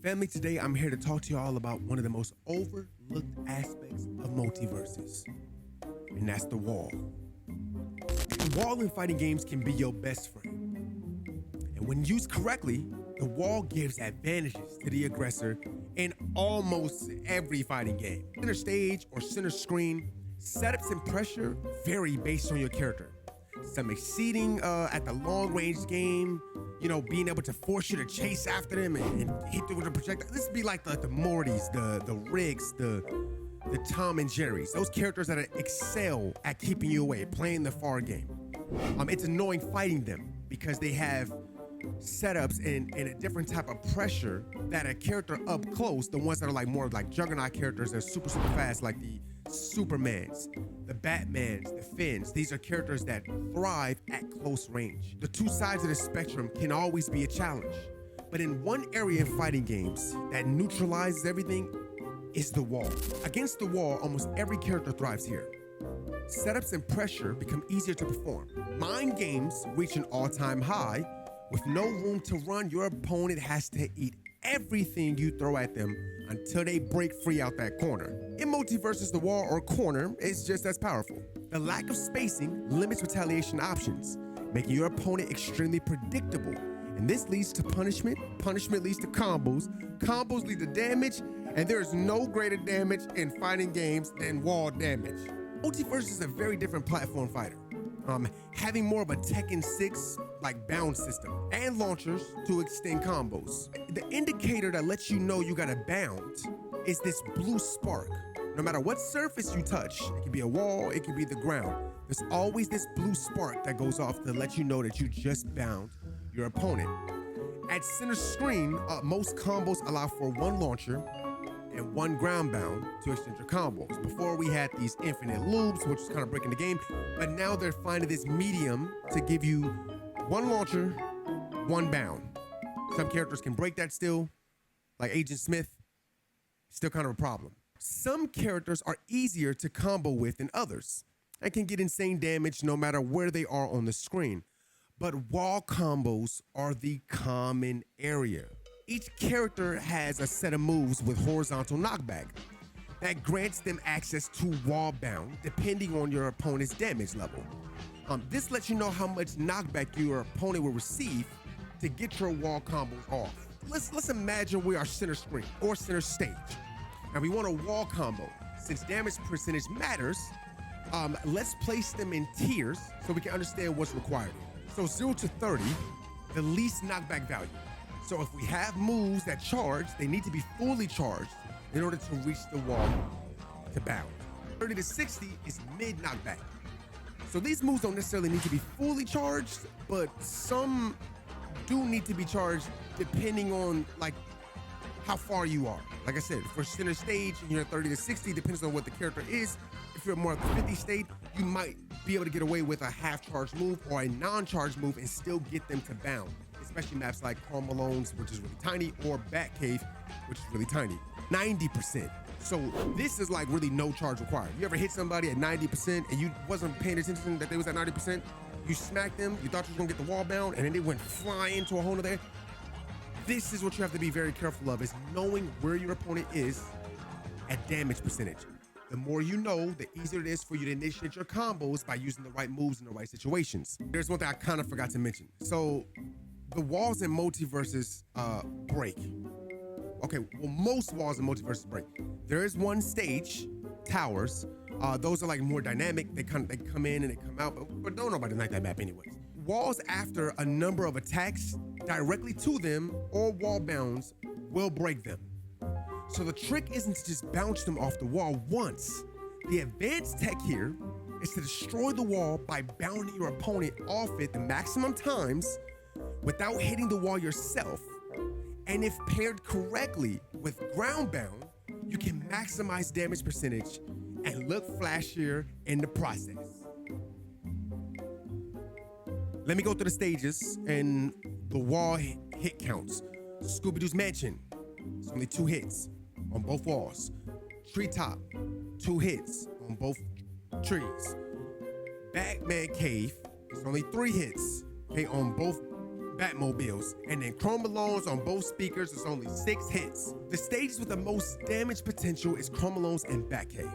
Family, today I'm here to talk to you all about one of the most overlooked aspects of Multiversus, and that's the wall. The wall in fighting games can be your best friend, and when used correctly, the wall gives advantages to the aggressor in almost every fighting game. Center stage or center screen, setups and pressure vary based on your character. Some exceeding at the long range game, being able to force you to chase after them and hit them with a projectile. This would be like the Mortys, the Ricks, the Tom and Jerrys. Those characters that excel at keeping you away, playing the far game. It's annoying fighting them because they have setups and a different type of pressure that a character up close, the ones that are more like juggernaut characters that are super fast, like the Supermans, the Batmans, the Finns. These are characters that thrive at close range. The two sides of the spectrum can always be a challenge, but in one area in fighting games that neutralizes everything is the wall. Against the wall, almost every character thrives here. Setups and pressure become easier to perform. Mind games reach an all-time high. With no room to run, your opponent has to eat everything you throw at them until they break free out that corner. In Multiversus, the wall or corner is just as powerful. The lack of spacing limits retaliation options, making your opponent extremely predictable. And this leads to punishment, punishment leads to combos, combos lead to damage, and there is no greater damage in fighting games than wall damage. Multiversus is a very different platform fighter. Having more of a Tekken 6 like bound system and launchers to extend combos. The indicator that lets you know you got a bound is this blue spark. No matter what surface you touch, it can be a wall, it can be the ground, there's always this blue spark that goes off to let you know that you just bound your opponent. At center screen, most combos allow for one launcher and one ground bound to extend your combos. Before we had these infinite loops, which was kind of breaking the game, but now they're finding this medium to give you one launcher, one bound. Some characters can break that still, like Agent Smith, still kind of a problem. Some characters are easier to combo with than others and can get insane damage no matter where they are on the screen. But wall combos are the common area. Each character has a set of moves with horizontal knockback that grants them access to wall bound depending on your opponent's damage level. This lets you know how much knockback your opponent will receive to get your wall combos off. Let's imagine we are center screen or center stage, and we want a wall combo. Since damage percentage matters, let's place them in tiers so we can understand what's required. So 0 to 30, the least knockback value. So if we have moves that charge, they need to be fully charged in order to reach the wall to bound. 30 to 60 is mid knockback. So these moves don't necessarily need to be fully charged, but some do need to be charged depending on how far you are. Like I said, for center stage and you're 30 to 60, depends on what the character is. If you're more at the 50 state, you might be able to get away with a half-charged move or a non-charged move and still get them to bound. Especially maps like Home Alone's, which is really tiny, or Batcave, which is really tiny. 90%. So this is really no charge required. You ever hit somebody at 90% and you wasn't paying attention that they was at 90%? You smacked them, you thought you was gonna get the wall bound, and then they went flying into a hole there. This is what you have to be very careful of, is knowing where your opponent is at damage percentage. The more you know, the easier it is for you to initiate your combos by using the right moves in the right situations. There's one thing I kind of forgot to mention. So the walls in Multiversus break. Okay, well, most walls in Multiversus break. There is one stage, towers. Those are more dynamic. They come in and they come out, but don't nobody like that map anyways. Walls after a number of attacks directly to them or wall bounds will break them. So the trick isn't to just bounce them off the wall once. The advanced tech here is to destroy the wall by bounding your opponent off it the maximum times without hitting the wall yourself. And if paired correctly with ground bound, you can maximize damage percentage and look flashier in the process. Let me go through the stages and the wall hit counts. Scooby-Doo's Mansion, it's only 2 hits on both walls. Treetop, 2 hits on both trees. Batman Cave, it's only 3 hits, okay, on both Batmobiles, and then Chrome Malone's on both speakers is only 6 hits. The stages with the most damage potential is Chrome Malone's and Batcave.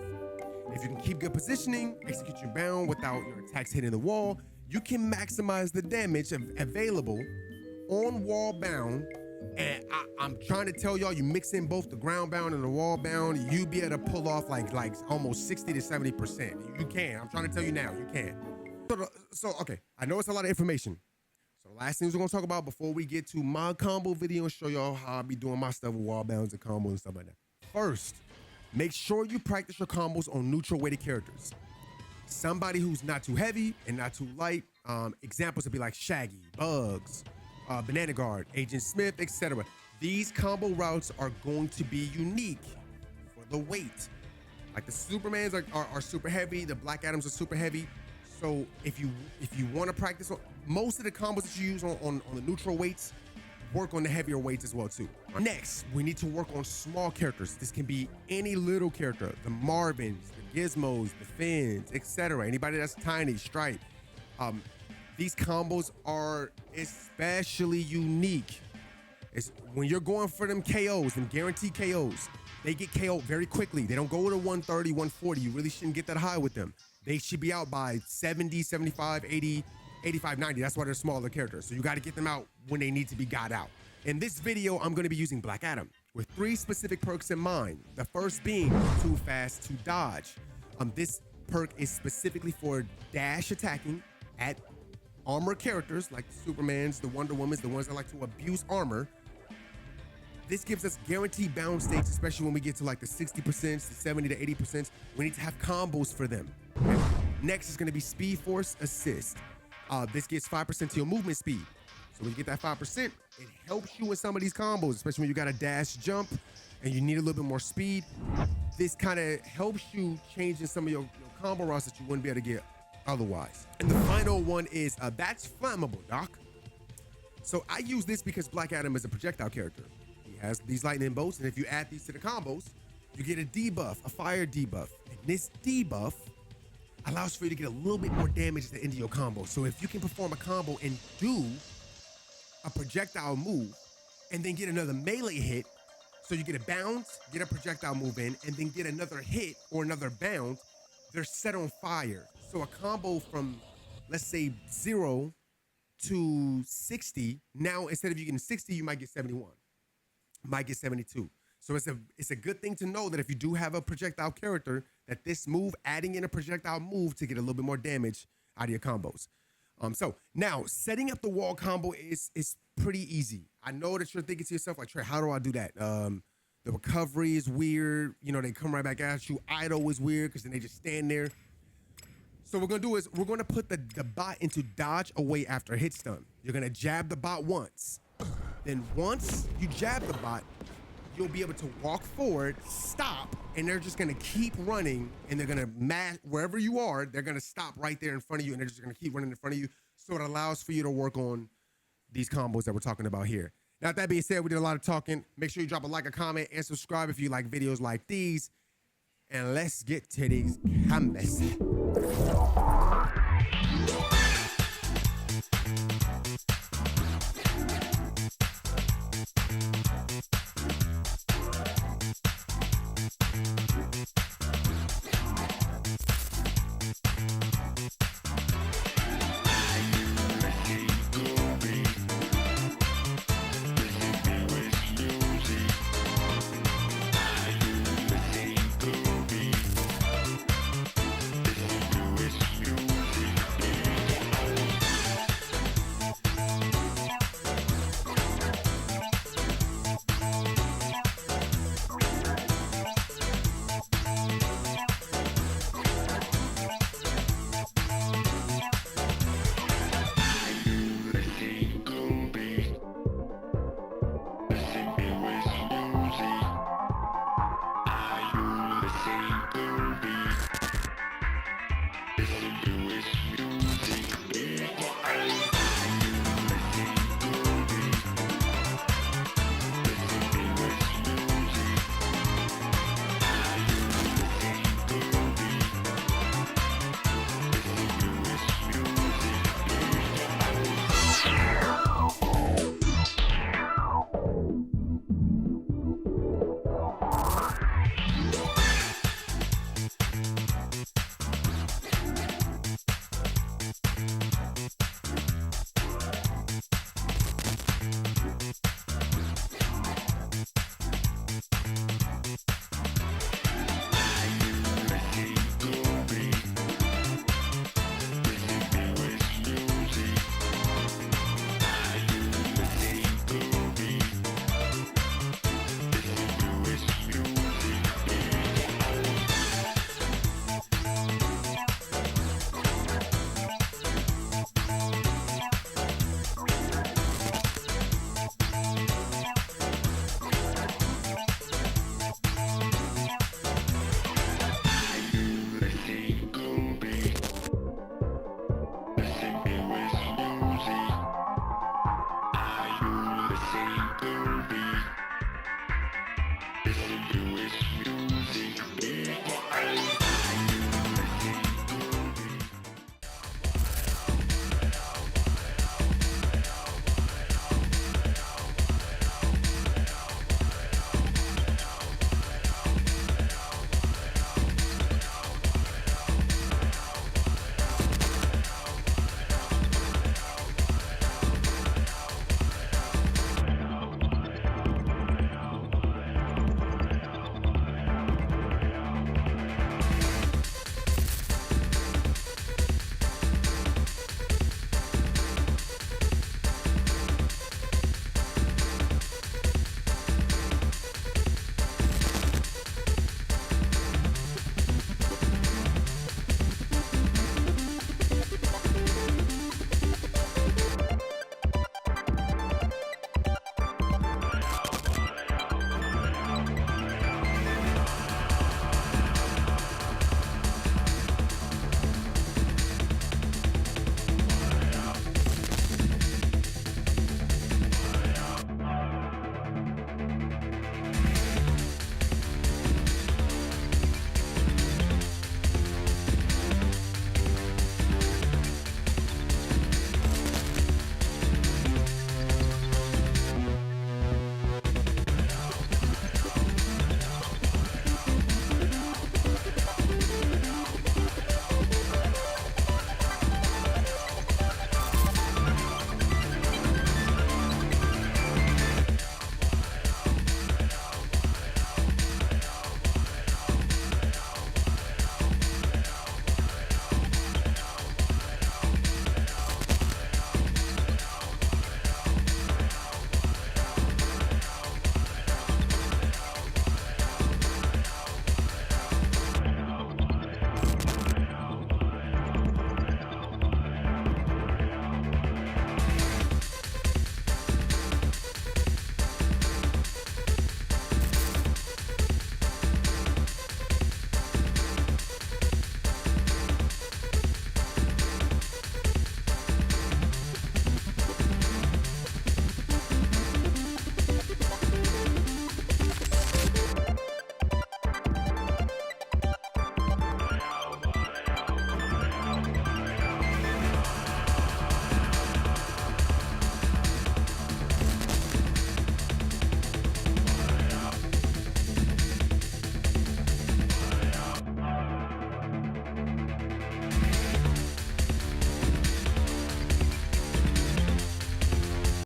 If you can keep good positioning, execute your bound without your attacks hitting the wall, you can maximize the damage available on wall bound. And I'm trying to tell y'all, you mix in both the ground bound and the wall bound, you be able to pull off like almost 60 to 70%. You can. I'm trying to tell you now, you can. So okay, I know it's a lot of information. So the last things we're gonna talk about before we get to my combo video and show y'all how I be doing my stuff with wall bounds and combos and stuff like that. First, make sure you practice your combos on neutral weighted characters. Somebody who's not too heavy and not too light. Examples would be like Shaggy, Bugs, Banana Guard, Agent Smith, etc. These combo routes are going to be unique for the weight. Like the Supermans are super heavy, the Black Adams are super heavy. So if you want to practice, most of the combos that you use on the neutral weights, work on the heavier weights as well too. Next, we need to work on small characters. This can be any little character, the Marvins, the Gizmos, the Finns, etc. Anybody that's tiny, Stripe. These combos are especially unique. It's when you're going for them KOs, them guaranteed KOs, they get KO'd very quickly. They don't go to 130, 140. You really shouldn't get that high with them. They should be out by 70, 75, 80, 85, 90. That's why they're smaller characters. So you got to get them out when they need to be got out. In this video, I'm going to be using Black Adam with 3 specific perks in mind. The first being too fast to dodge. This perk is specifically for dash attacking at armor characters like the Supermans, the Wonder Womans, the ones that like to abuse armor. This gives us guaranteed bound states, especially when we get to like the 60%, the 70 to 80%. We need to have combos for them. Okay. Next is going to be Speed Force Assist. This gives 5% to your movement speed. So when you get that 5%, it helps you in some of these combos, especially when you got a dash jump and you need a little bit more speed. This kind of helps you change in some of your combo routes that you wouldn't be able to get otherwise. And the final one is that's flammable, Doc. So I use this because Black Adam is a projectile character. He has these lightning bolts, and if you add these to the combos, you get a debuff, a fire debuff. And this debuff allows for you to get a little bit more damage at the end of your combo. So if you can perform a combo and do a projectile move and then get another melee hit, so you get a bounce, get a projectile move in, and then get another hit or another bounce, they're set on fire. So a combo from, let's say, 0 to 60, now instead of you getting 60, you might get 71, might get 72. So it's a good thing to know that if you do have a projectile character, that this move, adding in a projectile move to get a little bit more damage out of your combos. So now setting up the wall combo is pretty easy. I know that you're thinking to yourself like, Trey, how do I do that? The recovery is weird. You know, they come right back at you. Idle is weird because then they just stand there. So what we're gonna do is we're gonna put the bot into dodge away after a hit stun. You're gonna jab the bot once. Then once you jab the bot, you'll be able to walk forward, stop, and they're just gonna keep running, and they're gonna match wherever you are. They're gonna stop right there in front of you, and they're just gonna keep running in front of you. So it allows for you to work on these combos that we're talking about here. Now, that being said, we did a lot of talking. Make sure you drop a like, a comment, and subscribe if you like videos like these. And let's get to these combos.